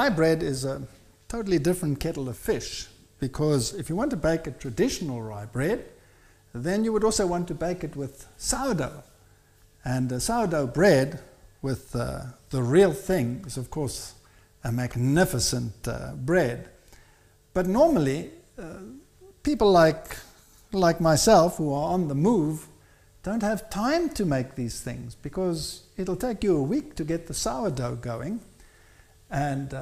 rye bread is a totally different kettle of fish, because if you want to bake a traditional rye bread, then you would also want to bake it with sourdough. And sourdough bread with the real thing is, of course, a magnificent bread. But normally, people like myself who are on the move don't have time to make these things, because it'll take you a week to get the sourdough going, and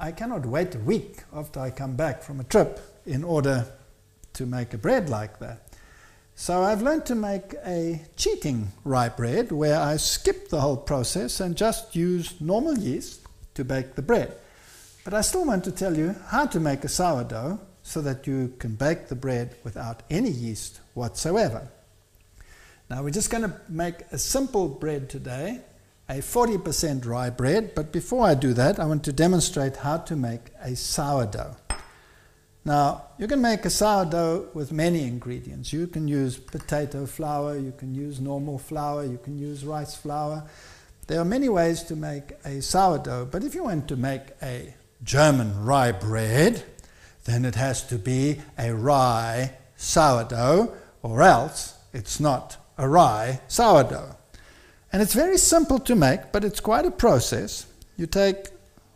I cannot wait a week after I come back from a trip in order to make a bread like that. So I've learned to make a cheating rye bread where I skip the whole process and just use normal yeast to bake the bread. But I still want to tell you how to make a sourdough so that you can bake the bread without any yeast whatsoever. Now we're just going to make a simple bread today, a 40% rye bread, but before I do that I want to demonstrate how to make a sourdough. Now you can make a sourdough with many ingredients. You can use potato flour, you can use normal flour, you can use rice flour. There are many ways to make a sourdough, but if you want to make a German rye bread, then it has to be a rye sourdough, or else it's not a rye sourdough. And it's very simple to make, but it's quite a process. You take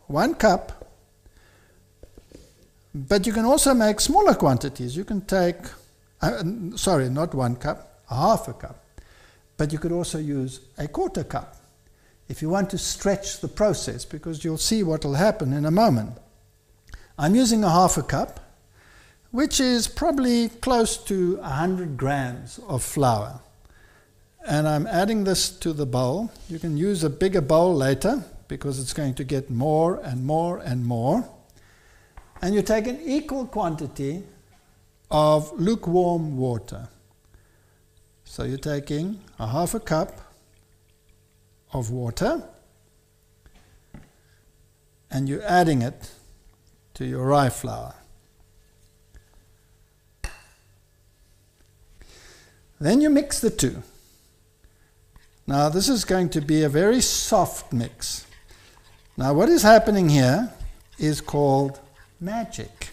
1 cup, but you can also make smaller quantities. You can take, sorry, not 1 cup, half a cup. But you could also use a 1/4 cup if you want to stretch the process, because you'll see what will happen in a moment. I'm using a half a cup, which is probably close to 100 grams of flour. And I'm adding this to the bowl. You can use a bigger bowl later, because it's going to get more and more and more. And you take an equal quantity of lukewarm water. So you're taking a half a cup of water and you're adding it to your rye flour. Then you mix the two. Now this is going to be a very soft mix. Now what is happening here is called magic.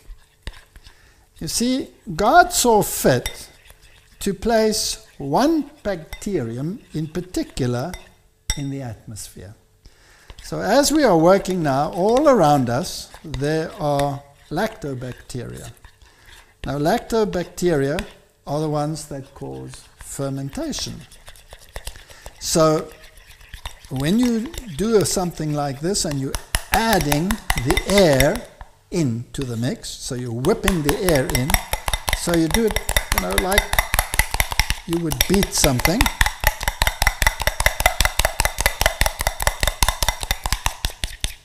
You see, God saw fit to place one bacterium in particular in the atmosphere. So as we are working now, all around us there are lactobacteria. Now lactobacteria are the ones that cause fermentation. So when you do something like this and you're adding the air into the mix, so you're whipping the air in, so you do it, you know, like you would beat something.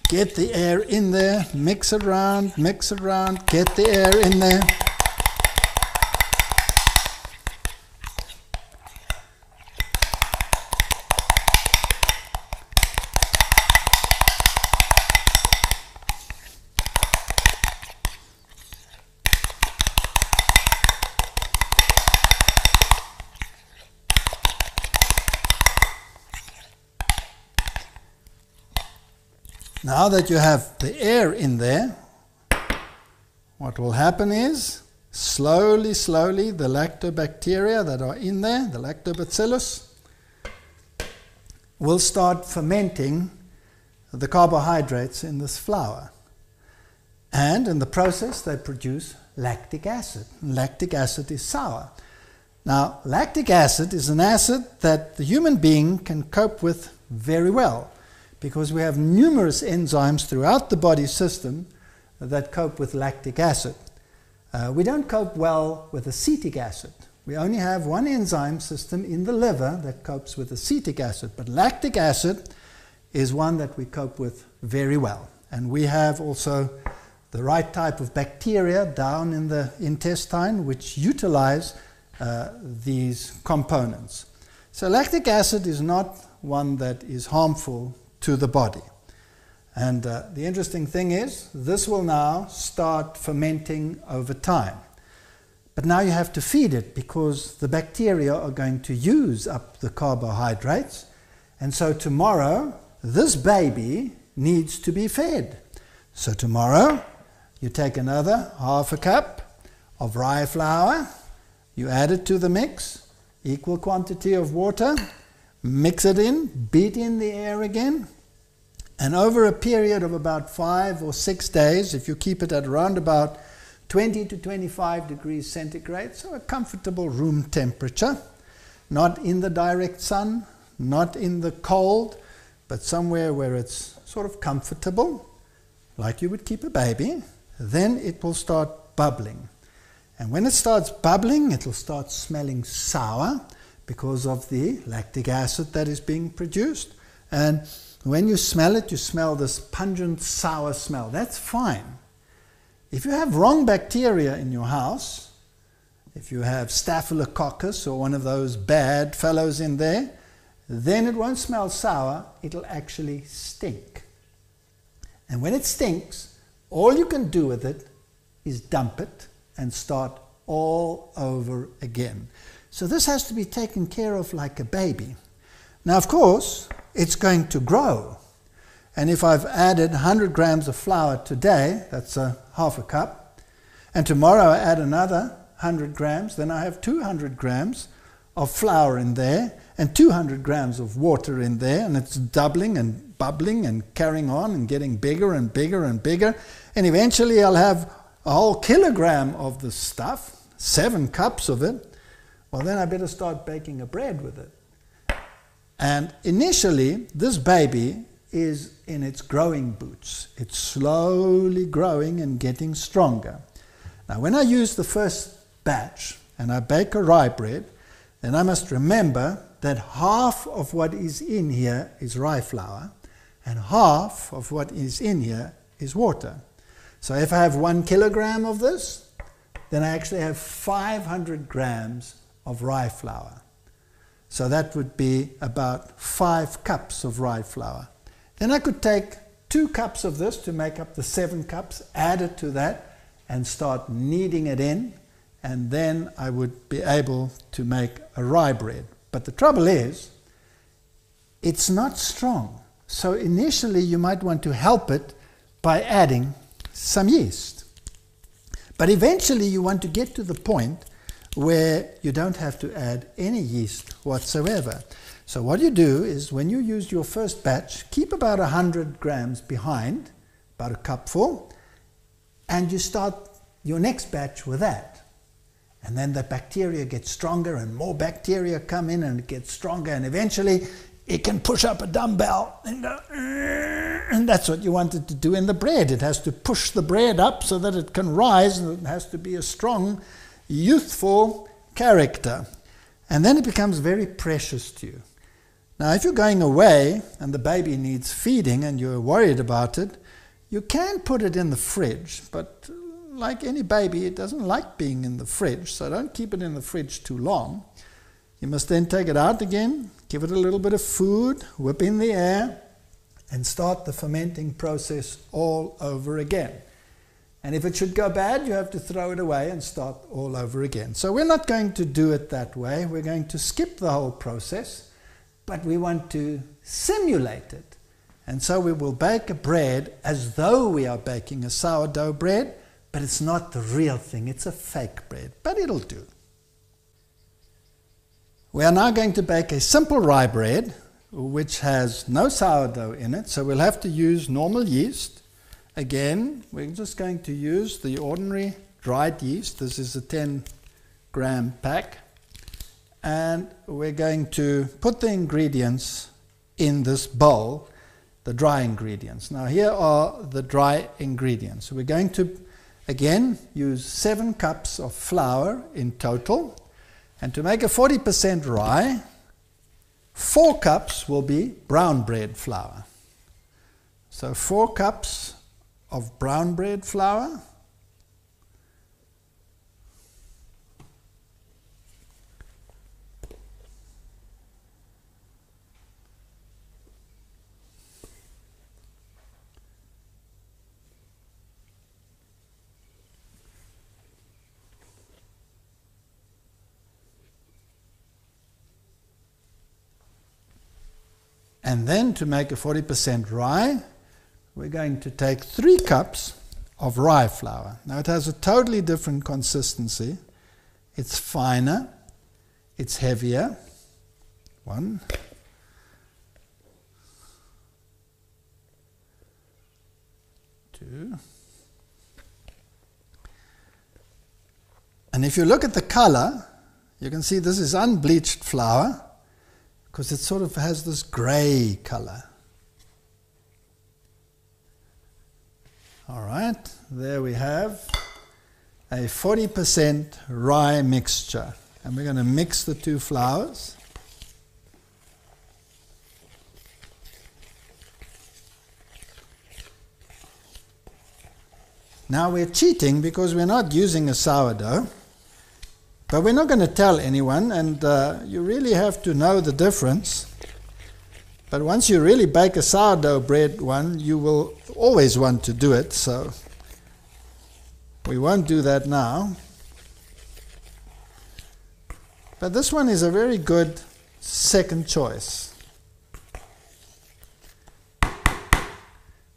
Get the air in there, mix it around, get the air in there. Now that you have the air in there, what will happen is, slowly, the lactobacteria that are in there, the lactobacillus, will start fermenting the carbohydrates in this flour. And in the process, they produce lactic acid. Lactic acid is sour. Now, lactic acid is an acid that the human being can cope with very well, because we have numerous enzymes throughout the body system that cope with lactic acid. We don't cope well with acetic acid. We only have one enzyme system in the liver that copes with acetic acid, but lactic acid is one that we cope with very well. And we have also the right type of bacteria down in the intestine which utilize these components. So lactic acid is not one that is harmful to the body. And the interesting thing is, this will now start fermenting over time. But now you have to feed it, because the bacteria are going to use up the carbohydrates. And so tomorrow, this baby needs to be fed. So tomorrow you take another half a cup of rye flour, you add it to the mix, equal quantity of water, mix it in, beat in the air again, and over a period of about 5 or 6 days, if you keep it at around about 20 to 25 degrees centigrade, so a comfortable room temperature, not in the direct sun, not in the cold, but somewhere where it's sort of comfortable, like you would keep a baby, then it will start bubbling. And when it starts bubbling, it will start smelling sour because of the lactic acid that is being produced. And when you smell it, you smell this pungent, sour smell. That's fine. If you have wrong bacteria in your house, if you have Staphylococcus or one of those bad fellows in there, then it won't smell sour, it'll actually stink. And when it stinks, all you can do with it is dump it and start all over again. So this has to be taken care of like a baby. Now, of course, it's going to grow. And if I've added 100 grams of flour today, that's a half a cup, and tomorrow I add another 100 grams, then I have 200 grams of flour in there and 200 grams of water in there, and it's doubling and bubbling and carrying on and getting bigger and bigger and bigger. And eventually I'll have a whole kilogram of the stuff, 7 cups of it. Well, then I better start baking a bread with it. And initially, this baby is in its growing boots. It's slowly growing and getting stronger. Now, when I use the first batch and I bake a rye bread, then I must remember that half of what is in here is rye flour and half of what is in here is water. So if I have 1 kilogram of this, then I actually have 500 grams of rye flour. So that would be about 5 cups of rye flour. Then I could take 2 cups of this to make up the 7 cups, add it to that, and start kneading it in, and then I would be able to make a rye bread. But the trouble is, it's not strong. So initially you might want to help it by adding some yeast. But eventually you want to get to the point where you don't have to add any yeast whatsoever. So what you do is when you use your first batch, keep about 100 grams behind, about a cupful, and you start your next batch with that. And then the bacteria get stronger and more bacteria come in and it gets stronger, and eventually it can push up a dumbbell and go, and that's what you want it to do in the bread. It has to push the bread up so that it can rise, and it has to be a strong, youthful character. And then it becomes very precious to you. Now, if you're going away and the baby needs feeding and you're worried about it, you can put it in the fridge, but like any baby, it doesn't like being in the fridge, so don't keep it in the fridge too long. You must then take it out again, give it a little bit of food, whip in the air, and start the fermenting process all over again. And if it should go bad, you have to throw it away and start all over again. So we're not going to do it that way. We're going to skip the whole process, but we want to simulate it. And so we will bake a bread as though we are baking a sourdough bread, but it's not the real thing. It's a fake bread, but it'll do. We are now going to bake a simple rye bread, which has no sourdough in it, so we'll have to use normal yeast. Again, we're just going to use the ordinary dried yeast. This is a 10-gram pack. And we're going to put the ingredients in this bowl, the dry ingredients. Now, here are the dry ingredients. We're going to, again, use 7 cups of flour in total. And to make a 40% rye, 4 cups will be brown bread flour. So 4 cups of brown bread flour. And then to make a 40% rye, we're going to take 3 cups of rye flour. Now it has a totally different consistency. It's finer, it's heavier. 1, 2. And if you look at the color, you can see this is unbleached flour because it sort of has this gray color. All right, there we have a 40% rye mixture. And we're going to mix the 2 flours. Now we're cheating because we're not using a sourdough, but we're not going to tell anyone, and you really have to know the difference. But once you really bake a sourdough bread one, you will always want to do it, so we won't do that now. But this one is a very good second choice.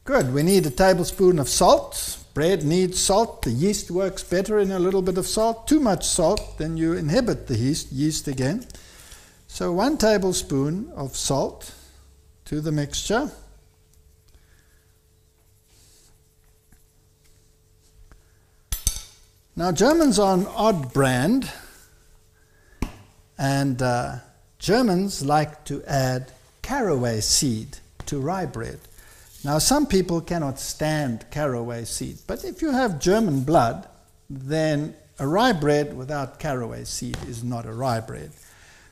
Good, we need a tablespoon of salt. Bread needs salt. The yeast works better in a little bit of salt. Too much salt, then you inhibit the yeast again. So 1 tablespoon of salt to the mixture. Now Germans are an odd brand, and Germans like to add caraway seed to rye bread. Now some people cannot stand caraway seed, but if you have German blood, then a rye bread without caraway seed is not a rye bread.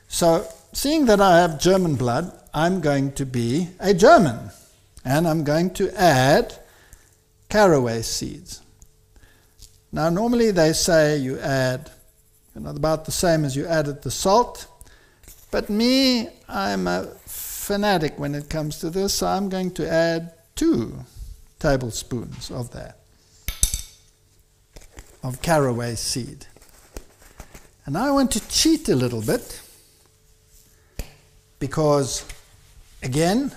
So seeing that I have German blood, I'm going to be a German, and I'm going to add caraway seeds. Now normally they say you add about the same as you added the salt, but me, I'm a fanatic when it comes to this, so I'm going to add 2 tablespoons of that, of caraway seed. And I want to cheat a little bit because, again,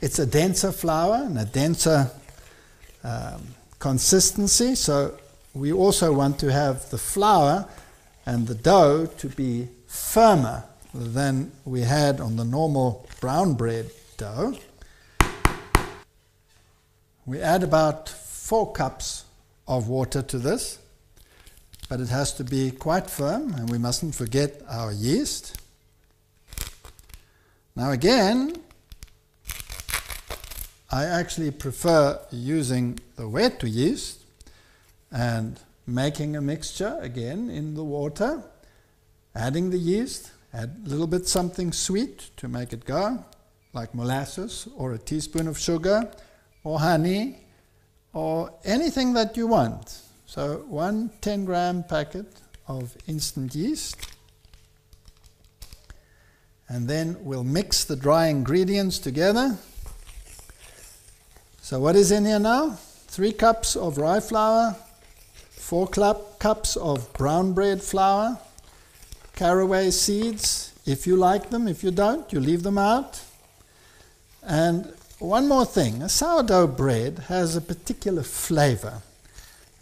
it's a denser flour and a denser consistency, so we also want to have the flour and the dough to be firmer than we had on the normal brown bread dough. We add about 4 cups of water to this, but it has to be quite firm, and we mustn't forget our yeast. Now again, I actually prefer using the wet yeast and making a mixture again in the water, adding the yeast, add a little bit something sweet to make it go, like molasses or a teaspoon of sugar or honey or anything that you want. So 1 10-gram packet of instant yeast, and then we'll mix the dry ingredients together. So what is in here now? 3 cups of rye flour, 4 cups of brown bread flour, caraway seeds, if you like them. If you don't, you leave them out. And one more thing, a sourdough bread has a particular flavor,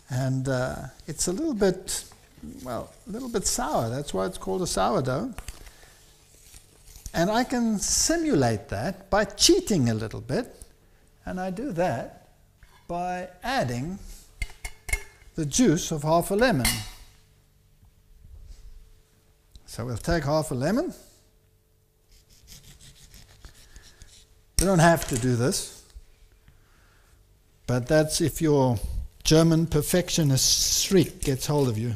and it's a little bit sour. That's why it's called a sourdough. And I can simulate that by cheating a little bit, and I do that by adding the juice of half a lemon. So we'll take half a lemon. You don't have to do this, but that's if your German perfectionist streak gets hold of you.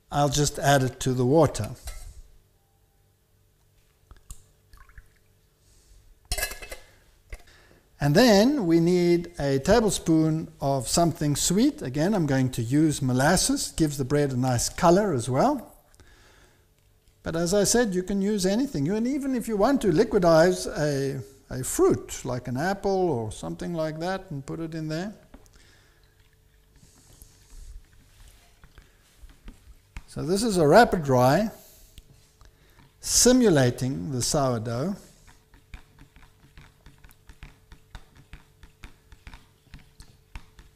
I'll just add it to the water. And then we need a tablespoon of something sweet. Again, I'm going to use molasses. Gives the bread a nice color as well. But as I said, you can use anything. And even if you want to liquidize a fruit, like an apple or something like that, and put it in there. So this is a rapid rye. simulating the sourdough,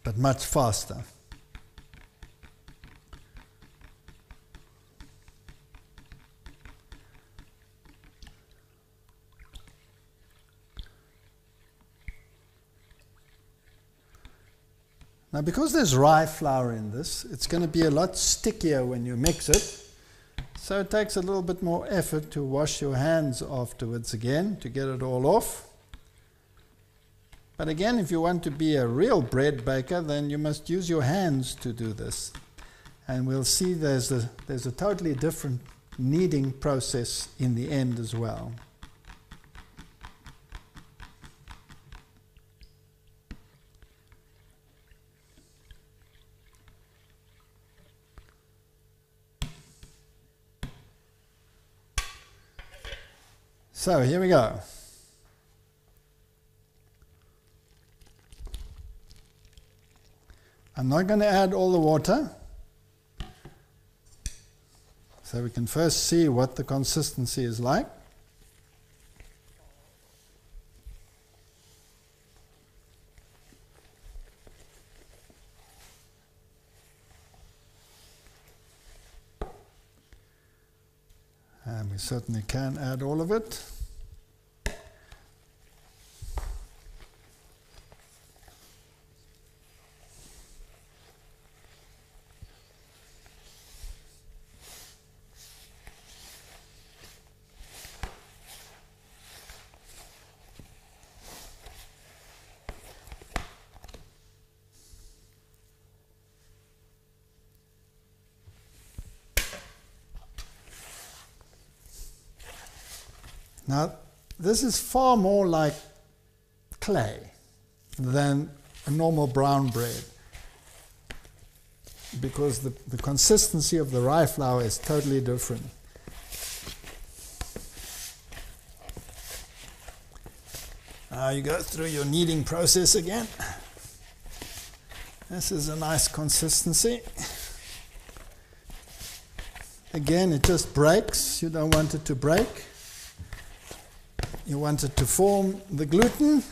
but much faster. Now, because there's rye flour in this, it's going to be a lot stickier when you mix it. So it takes a little bit more effort to wash your hands afterwards again to get it all off. But again, if you want to be a real bread baker, then you must use your hands to do this. And we'll see there's a totally different kneading process in the end as well. So here we go. I'm not going to add all the water. So we can first see what the consistency is like. And we certainly can add all of it. Now, this is far more like clay than a normal brown bread, because the consistency of the rye flour is totally different. Now you go through your kneading process again. This is a nice consistency. Again, it just breaks. You don't want it to break. You want it to form the gluten,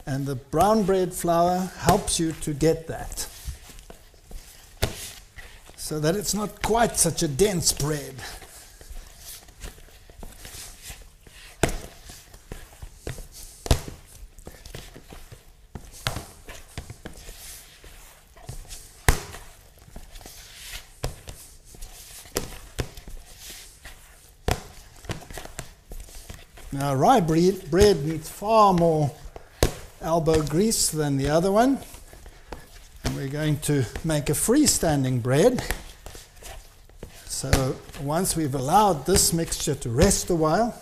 and the brown bread flour helps you to get that, so that it's not quite such a dense bread. Now, rye bread needs far more elbow grease than the other one. And we're going to make a freestanding bread. So once we've allowed this mixture to rest a while,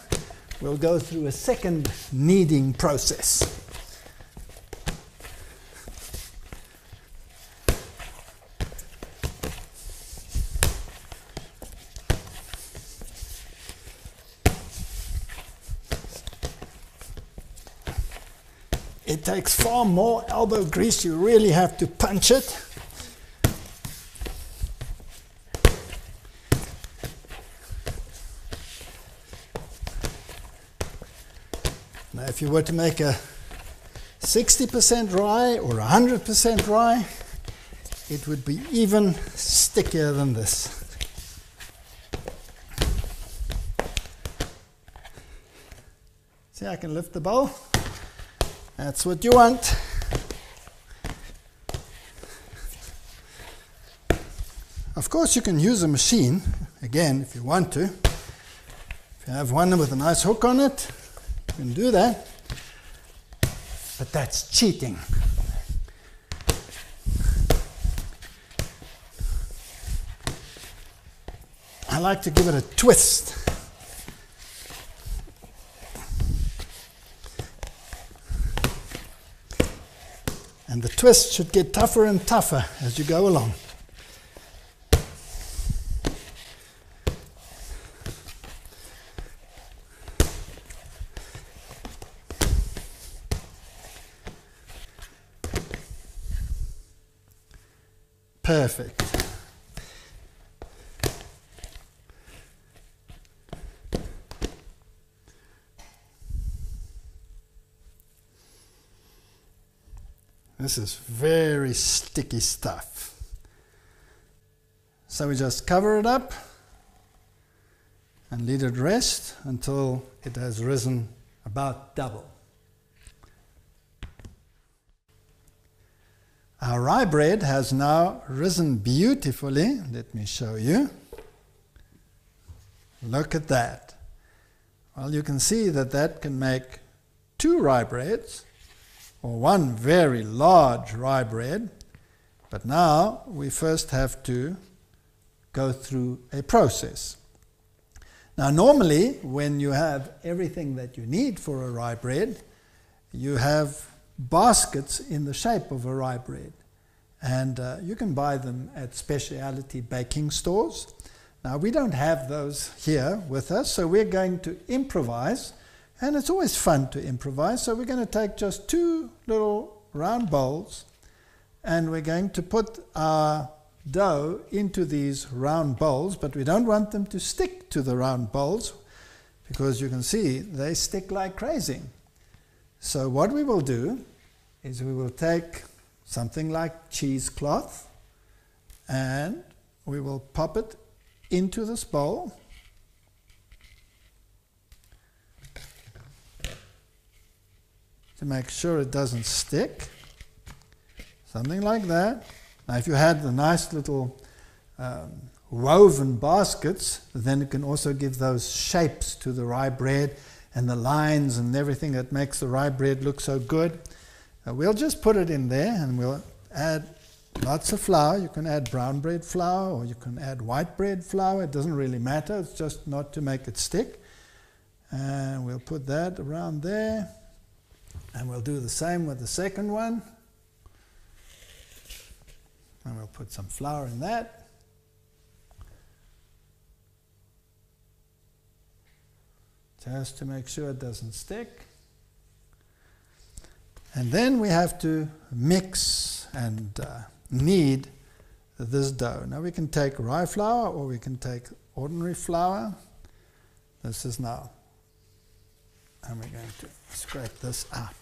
we'll go through a second kneading process. It takes far more elbow grease. You really have to punch it. Now, if you were to make a 60% rye or 100% rye, it would be even stickier than this. See, I can lift the bowl. That's what you want. Of course, you can use a machine, again, if you want to. If you have one with a nice hook on it, you can do that. But that's cheating. I like to give it a twist. And the twist should get tougher and tougher as you go along. Perfect. This is very sticky stuff. So we just cover it up and let it rest until it has risen about double. Our rye bread has now risen beautifully. Let me show you. Look at that. Well, you can see that that can make 2 rye breads, or 1 very large rye bread. But now we first have to go through a process. Now normally when you have everything that you need for a rye bread, you have baskets in the shape of a rye bread, and you can buy them at specialty baking stores. Now we don't have those here with us, so we're going to improvise, and it's always fun to improvise. So we're going to take just 2 little round bowls, and we're going to put our dough into these round bowls, but we don't want them to stick to the round bowls, because you can see they stick like crazy. So what we will do is we will take something like cheesecloth, and we will pop it into this bowl. To make sure it doesn't stick. Something like that. Now if you had the nice little woven baskets, then it can also give those shapes to the rye bread and the lines and everything that makes the rye bread look so good. We'll just put it in there, and we'll add lots of flour. You can add brown bread flour, or you can add white bread flour. It doesn't really matter. It's just not to make it stick. And we'll put that around there. And we'll do the same with the second one. And we'll put some flour in that. Just to make sure it doesn't stick. And then we have to mix and knead this dough. Now we can take rye flour, or we can take ordinary flour. This is now. And we're going to scrape this out.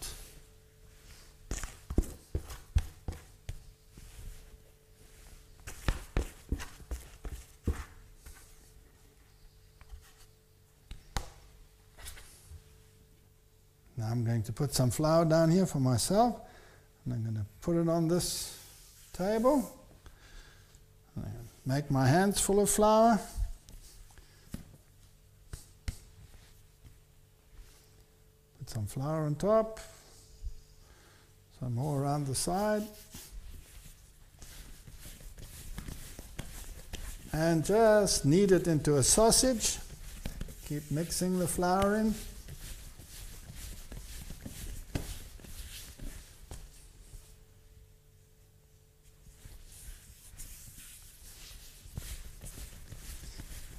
Now I'm going to put some flour down here for myself, and I'm going to put it on this table. I'm going to make my hands full of flour. Put some flour on top, some more around the side, and just knead it into a sausage. Keep mixing the flour in.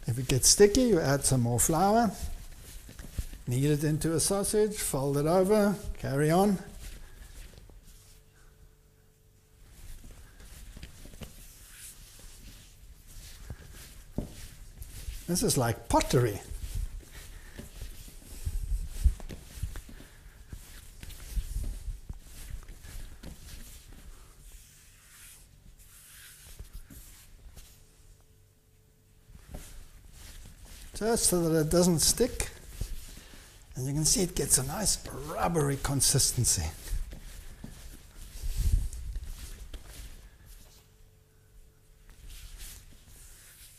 If it gets sticky, you add some more flour, knead it into a sausage, fold it over, carry on. This is like pottery. Just so that it doesn't stick, and you can see it gets a nice rubbery consistency.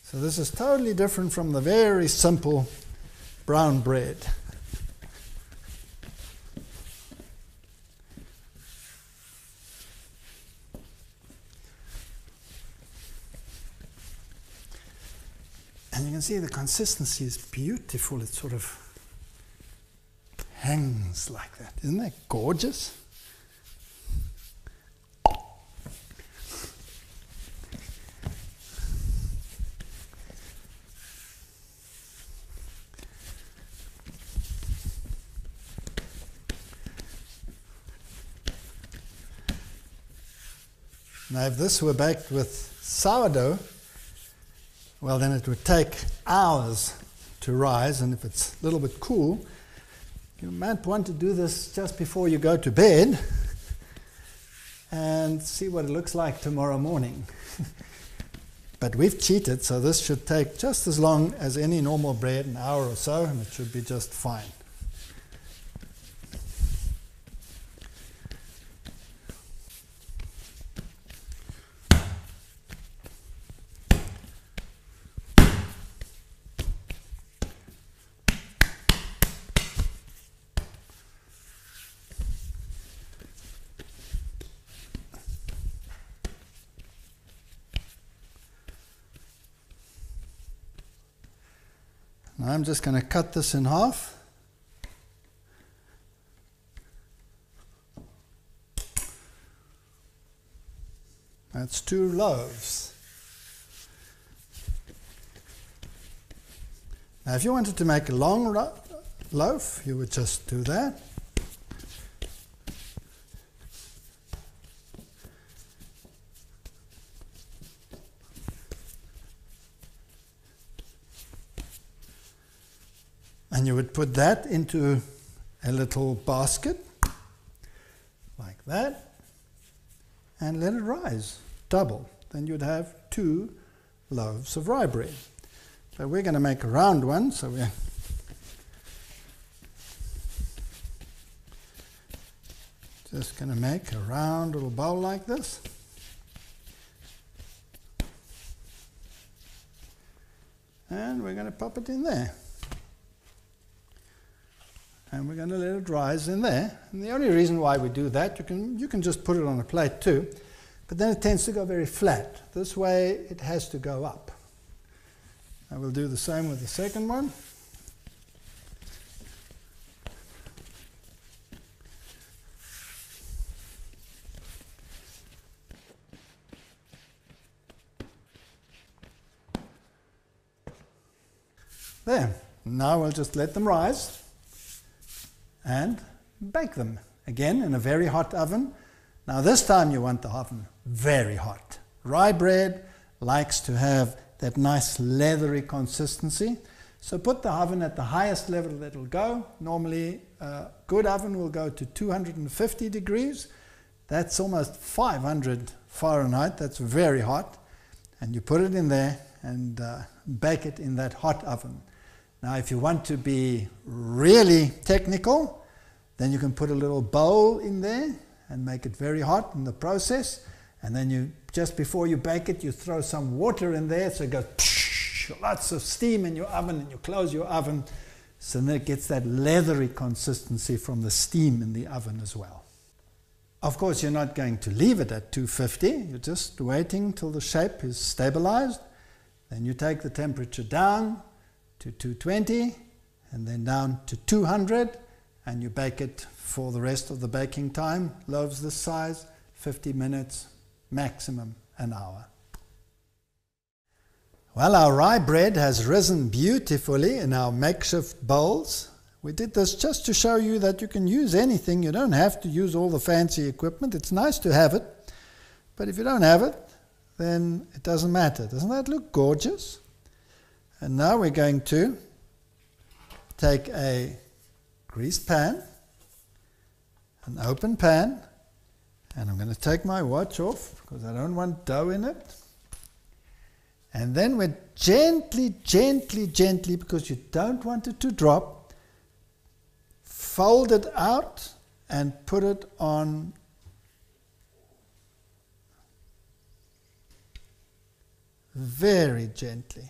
So this is totally different from the very simple brown bread. And you can see the consistency is beautiful. It sort of hangs like that. Isn't that gorgeous? Now if this were baked with sourdough, well, then it would take hours to rise, and if it's a little bit cool, you might want to do this just before you go to bed, and see what it looks like tomorrow morning. But we've cheated, so this should take just as long as any normal bread, an hour or so, and it should be just fine. Now I'm just going to cut this in half. That's 2 loaves. Now if you wanted to make a long loaf, you would just do that. And you would put that into a little basket, like that, and let it rise, double. Then you'd have 2 loaves of rye bread. So we're going to make a round one, so we're just going to make a round little bowl like this. And we're going to pop it in there. And we're going to let it rise in there. And the only reason why we do that, you can just put it on a plate too, but then it tends to go very flat. This way it has to go up. I will do the same with the second one. There. Now we'll just let them rise and bake them again in a very hot oven. Now this time you want the oven very hot. Rye bread likes to have that nice leathery consistency, so put the oven at the highest level that it'll go. Normally a good oven will go to 250 degrees. That's almost 500 Fahrenheit. That's very hot. And you put it in there and bake it in that hot oven. Now if you want to be really technical, then you can put a little bowl in there and make it very hot in the process, and then you, just before you bake it, you throw some water in there so it goes lots of steam in your oven, and you close your oven so then it gets that leathery consistency from the steam in the oven as well. Of course you're not going to leave it at 250, you're just waiting till the shape is stabilized. Then you take the temperature down to 220 and then down to 200, and you bake it for the rest of the baking time. Loaves this size, 50 minutes, maximum an hour. Well, our rye bread has risen beautifully in our makeshift bowls. We did this just to show you that you can use anything. You don't have to use all the fancy equipment. It's nice to have it, but if you don't have it, then it doesn't matter. Doesn't that look gorgeous? And now we're going to take a greased pan, an open pan, and I'm going to take my watch off because I don't want dough in it. And then we're gently, because you don't want it to drop, fold it out and put it on very gently.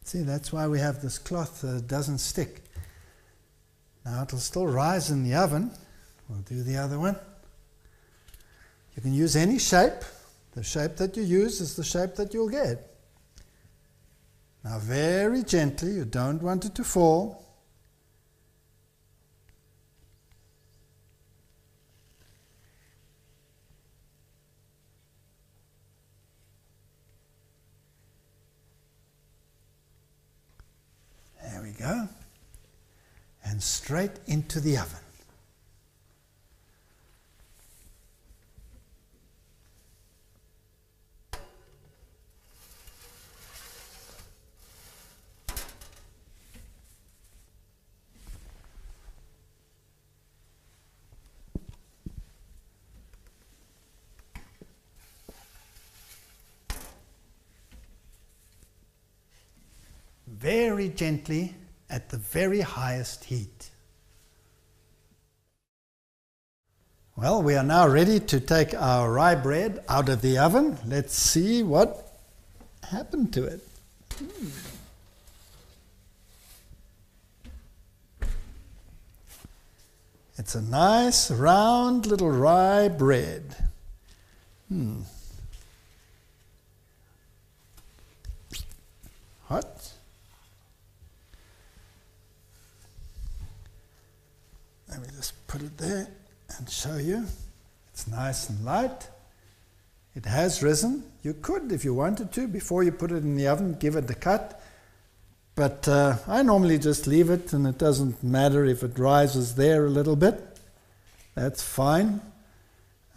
See, that's why we have this cloth so it doesn't stick. Now it'll still rise in the oven. We'll do the other one. You can use any shape. The shape that you use is the shape that you'll get. Now very gently, you don't want it to fall. There we go. And straight into the oven. very gently at the very highest heat. Well, we are now ready to take our rye bread out of the oven. Let's see what happened to it. It's a nice round little rye bread. Hot. Let me just put it there and show you. It's nice and light. It has risen. You could, if you wanted to, before you put it in the oven, give it a cut. But I normally just leave it, and it doesn't matter if it rises there a little bit. That's fine.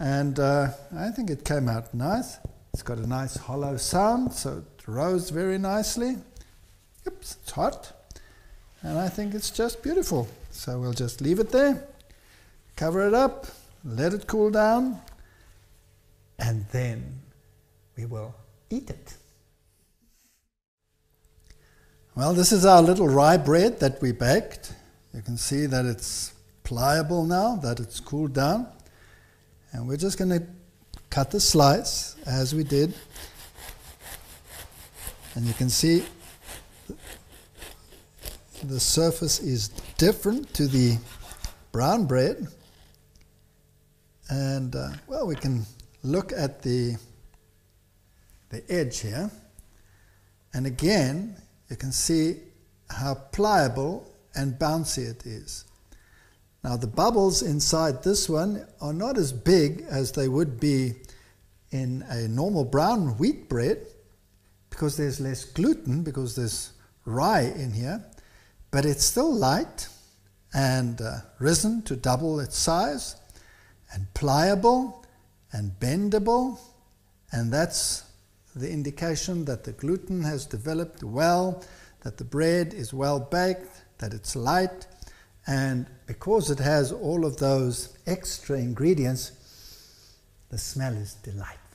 And I think it came out nice. It's got a nice hollow sound, so it rose very nicely. Oops, it's hot. And I think it's just beautiful. So we'll just leave it there, cover it up, let it cool down, and then we will eat it. Well, this is our little rye bread that we baked. You can see that it's pliable now, that it's cooled down. And we're just going to cut the slice as we did. And you can see the surface is different to the brown bread. And, well, we can look at the edge here. And again, you can see how pliable and bouncy it is. Now the bubbles inside this one are not as big as they would be in a normal brown wheat bread, because there's less gluten, because there's rye in here, but it's still light and risen to double its size, and pliable and bendable, and that's the indication that the gluten has developed well, that the bread is well baked, that it's light, and because it has all of those extra ingredients, the smell is delightful.